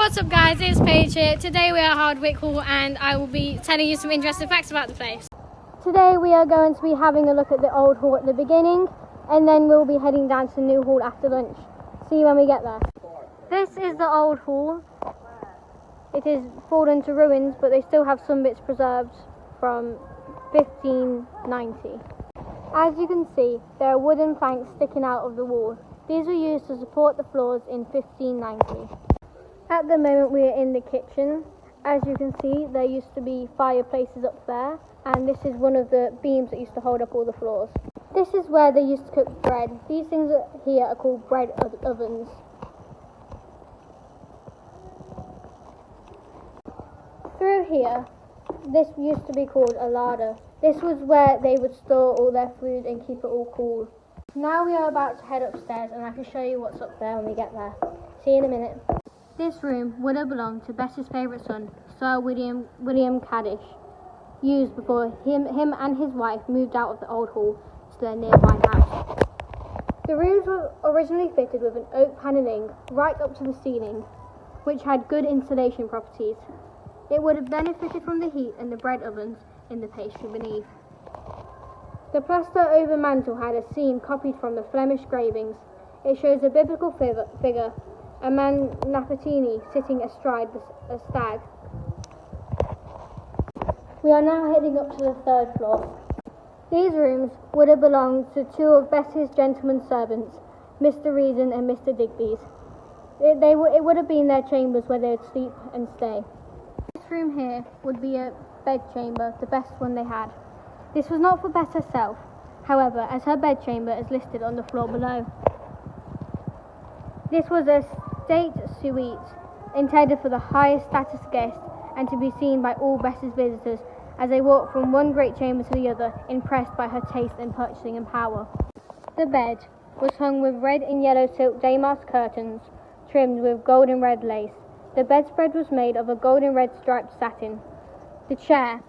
What's up guys, it's Paige here. Today we are at Hardwick Hall and I will be telling you some interesting facts about the place. Today we are going to be having a look at the old hall at the beginning and then we'll be heading down to the new hall after lunch. See you when we get there. This is the old hall. It is fallen to ruins but they still have some bits preserved from 1590. As you can see, there are wooden planks sticking out of the wall. These were used to support the floors in 1590. At the moment we are in the kitchen. As you can see, there used to be fireplaces up there, and this is one of the beams that used to hold up all the floors. This is where they used to cook bread. These things here are called bread ovens. Through here, this used to be called a larder. This was where they would store all their food and keep it all cool. Now we are about to head upstairs and I can show you what's up there when we get there. See you in a minute. This room would have belonged to Bess's favourite son, Sir William Caddish, used before him and his wife moved out of the old hall to their nearby house. The rooms were originally fitted with an oak panelling right up to the ceiling, which had good insulation properties. It would have benefited from the heat and the bread ovens in the pastry beneath. The plaster over mantel had a scene copied from the Flemish gravings. It shows a biblical figure, a man Napatini sitting astride a stag. We are now heading up to the third floor. These rooms would have belonged to two of Bess's gentlemen servants, Mr. Reason and Mr. Digby's. It would have been their chambers where they would sleep and stay. This room here would be a bed chamber, the best one they had. This was not for Bess herself, however, as her bedchamber is listed on the floor below. This was a state suite intended for the highest status guests and to be seen by all Bess's visitors as they walked from one great chamber to the other, impressed by her taste and purchasing and power. The bed was hung with red and yellow silk damask curtains trimmed with gold and red lace. The bedspread was made of a gold and red striped satin. The chair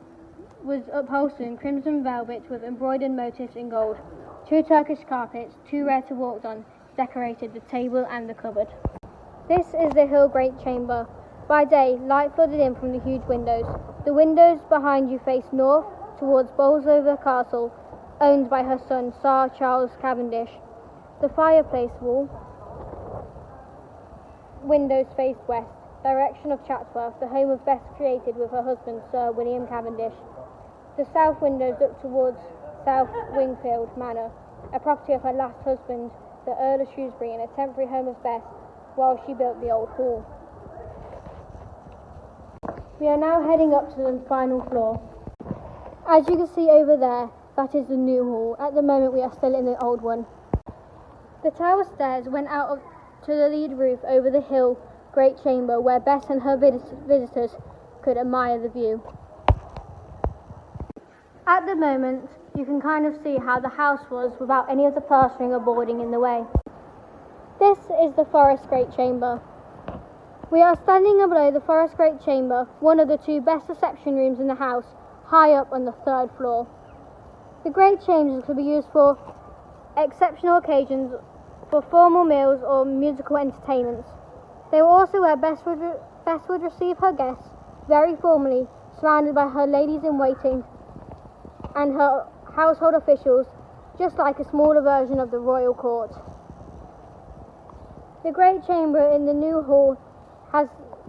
was upholstered in crimson velvet with embroidered motifs in gold. Two Turkish carpets, too rare to walk on, decorated the table and the cupboard. This is the hill great chamber. By day, light flooded in from the huge windows. The windows behind you face north towards Bolsover Castle, owned by her son Sir Charles Cavendish. The fireplace wall windows faced west, direction of Chatsworth, the home of Bess created with her husband Sir William Cavendish. The south windows look towards South Wingfield Manor, a property of her last husband, the Earl of Shrewsbury, and a temporary home of Bess while she built the old hall. We are now heading up to the final floor. As you can see over there, that is the new hall. At the moment we are still in the old one. The tower stairs went out to the lead roof over the hill great chamber where Bess and her visitors could admire the view. At the moment, you can kind of see how the house was without any of the plastering or boarding in the way. This is the Forest Great Chamber. We are standing below the Forest Great Chamber, one of the two best reception rooms in the house, high up on the third floor. The Great Chambers could be used for exceptional occasions, for formal meals or musical entertainments. They were also where Bess would receive her guests very formally, surrounded by her ladies-in-waiting and her household officials, just like a smaller version of the royal court. The great chamber in the new hall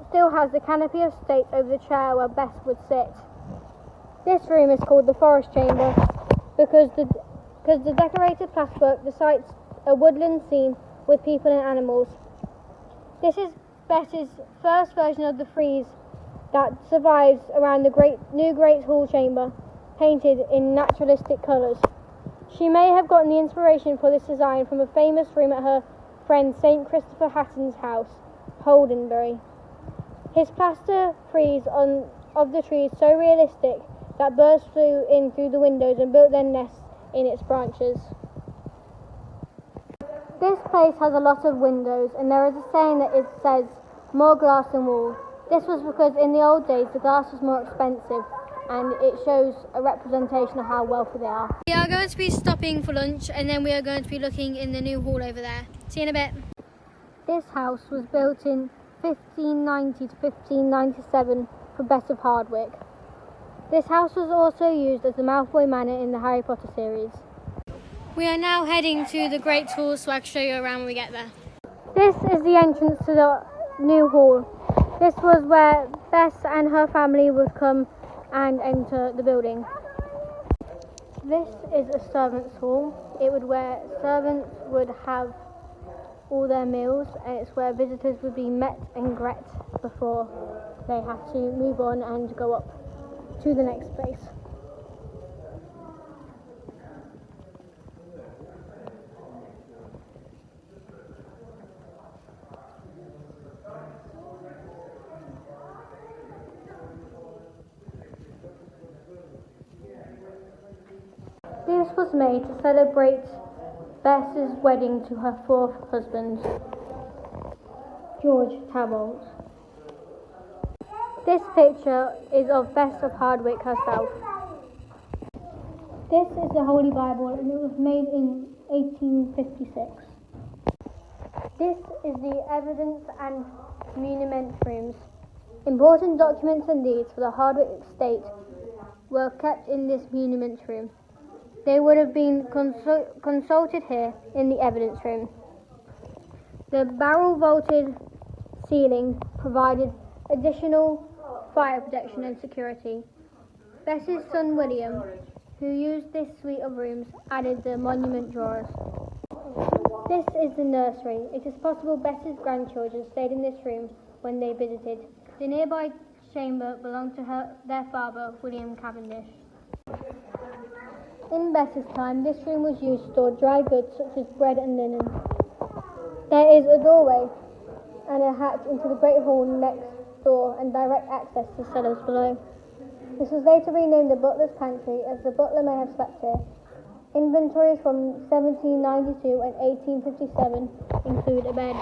still has the canopy of state over the chair where Bess would sit. This room is called the Forest Chamber because the decorated plasterwork recites a woodland scene with people and animals. This is Bess's first version of the frieze that survives around the new Great Hall Chamber, painted in naturalistic colours. She may have gotten the inspiration for this design from a famous room at her friend St. Christopher Hatton's house, Holdenbury. His plaster frieze of the trees so realistic that birds flew in through the windows and built their nests in its branches. This place has a lot of windows, and there is a saying that it says, "More glass than wool." This was because in the old days the glass was more expensive, and it shows a representation of how wealthy they are. We are going to be stopping for lunch and then we are going to be looking in the new hall over there. See you in a bit. This house was built in 1590 to 1597 for Bess of Hardwick. This house was also used as the Malfoy Manor in the Harry Potter series. We are now heading to the Great Hall so I can show you around when we get there. This is the entrance to the new hall. This was where Bess and her family would come and enter the building. This is a servants' hall. It would where servants would have all their meals, and it's where visitors would be met and gret before they have to move on and go up to the next place. This was made to celebrate Bess's wedding to her fourth husband, George Talbot. This picture is of Bess of Hardwick herself. This is the Holy Bible and it was made in 1856. This is the evidence and muniment rooms. Important documents and deeds for the Hardwick estate were kept in this muniment room. They would have been consulted here in the evidence room. The barrel-vaulted ceiling provided additional fire protection and security. Bess's son William, who used this suite of rooms, added the monument drawers. This is the nursery. It is possible Bess's grandchildren stayed in this room when they visited. The nearby chamber belonged to their father, William Cavendish. In Bess's time, this room was used to store dry goods such as bread and linen. There is a doorway and a hatch into the Great Hall next door and direct access to cellars below. This was later renamed the Butler's Pantry as the butler may have slept here. Inventories from 1792 and 1857 include a bed.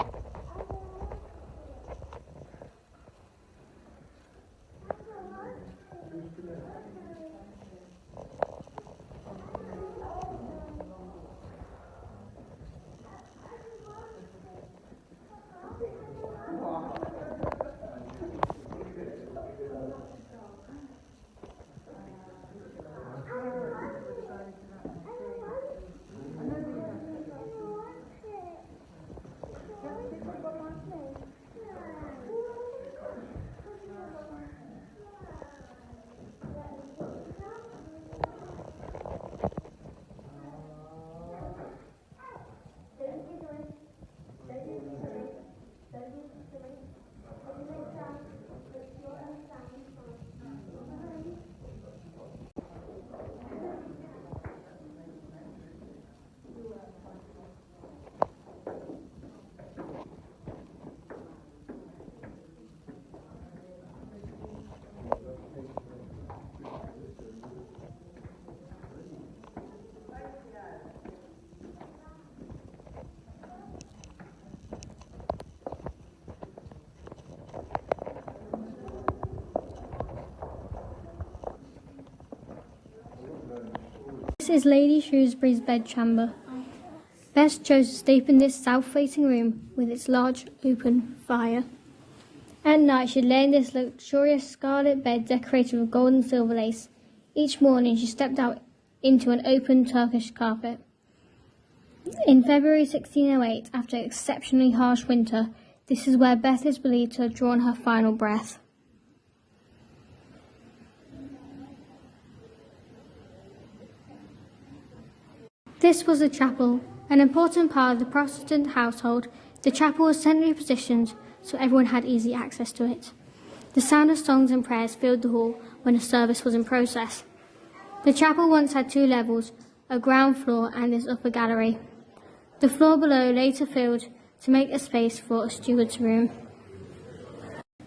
This is Lady Shrewsbury's bedchamber. Bess chose to sleep in this south-facing room with its large open fire. At night she lay in this luxurious scarlet bed decorated with gold and silver lace. Each morning she stepped out into an open Turkish carpet. In February 1608, after an exceptionally harsh winter, this is where Bess is believed to have drawn her final breath. This was the chapel, an important part of the Protestant household. The chapel was centrally positioned so everyone had easy access to it. The sound of songs and prayers filled the hall when a service was in process. The chapel once had two levels, a ground floor and this upper gallery. The floor below later filled to make a space for a steward's room.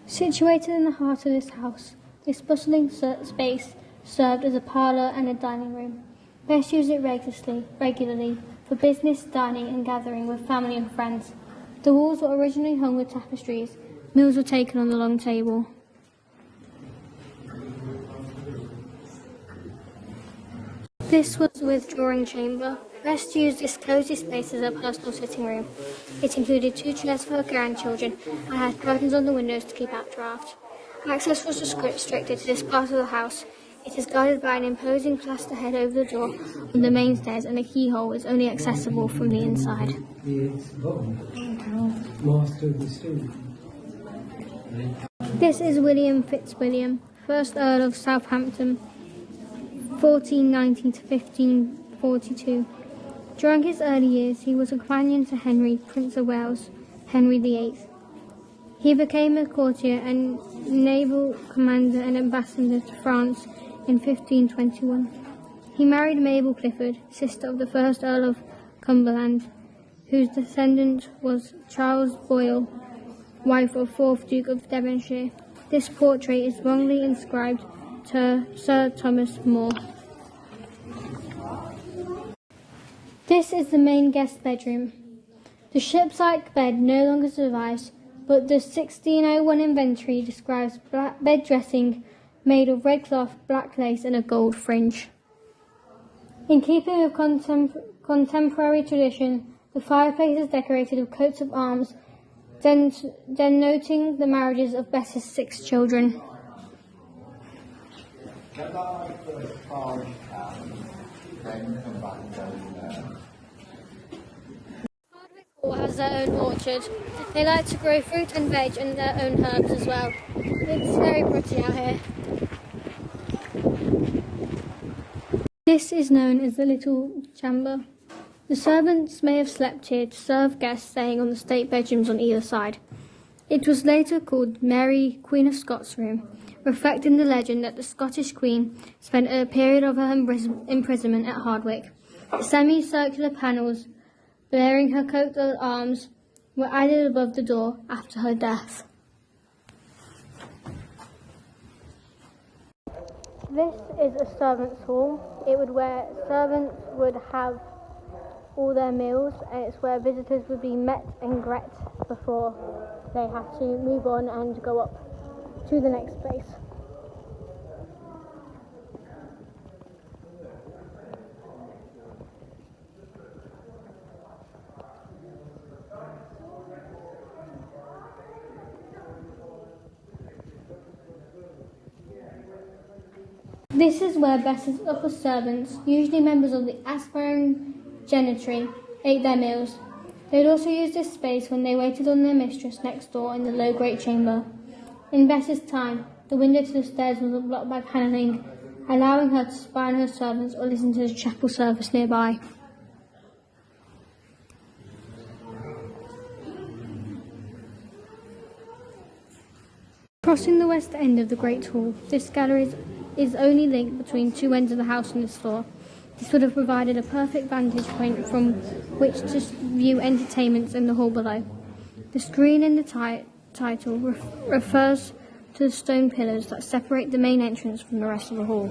Situated in the heart of this house, this bustling space served as a parlour and a dining room. Bess used it regularly for business, dining and gathering with family and friends. The walls were originally hung with tapestries. Meals were taken on the long table. This was the withdrawing chamber. Bess used this cosy space as her personal sitting room. It included 2 chairs for her grandchildren and had curtains on the windows to keep out draught. Access was restricted to this part of the house. It is guarded by an imposing plaster head over the door on the main stairs, and a keyhole is only accessible from the inside. This is William Fitzwilliam, 1st Earl of Southampton, 1490 to 1542. During his early years, he was a companion to Henry, Prince of Wales, Henry VIII. He became a courtier and naval commander and ambassador to France in 1521. He married Mabel Clifford, sister of the 1st Earl of Cumberland, whose descendant was Charles Boyle, wife of 4th Duke of Devonshire. This portrait is wrongly inscribed to Sir Thomas More. This is the main guest bedroom. The ship's-like bed no longer survives, but the 1601 inventory describes bed dressing made of red cloth, black lace and a gold fringe. In keeping with contemporary tradition, the fireplace is decorated with coats of arms, denoting the marriages of Bess's 6 children. Hardwick Hall has their own orchard. They like to grow fruit and veg and their own herbs as well. It's very pretty out here. This is known as the Little Chamber. The servants may have slept here to serve guests staying on the state bedrooms on either side. It was later called Mary, Queen of Scots' room, reflecting the legend that the Scottish Queen spent a period of her imprisonment at Hardwick. Semicircular panels bearing her coat of arms were added above the door after her death. This is a servants' hall. It would where servants would have all their meals, and it's where visitors would be met and gret before they had to move on and go up to the next place. This is where Bess's upper servants, usually members of the aspiring gentry, ate their meals. They would also use this space when they waited on their mistress next door in the low great chamber. In Bess's time, the window to the stairs was blocked by panelling, allowing her to spy on her servants or listen to the chapel service nearby. Crossing the west end of the Great Hall, this gallery is only linked between 2 ends of the house on this floor. This would have provided a perfect vantage point from which to view entertainments in the hall below. The screen in the title refers to the stone pillars that separate the main entrance from the rest of the hall.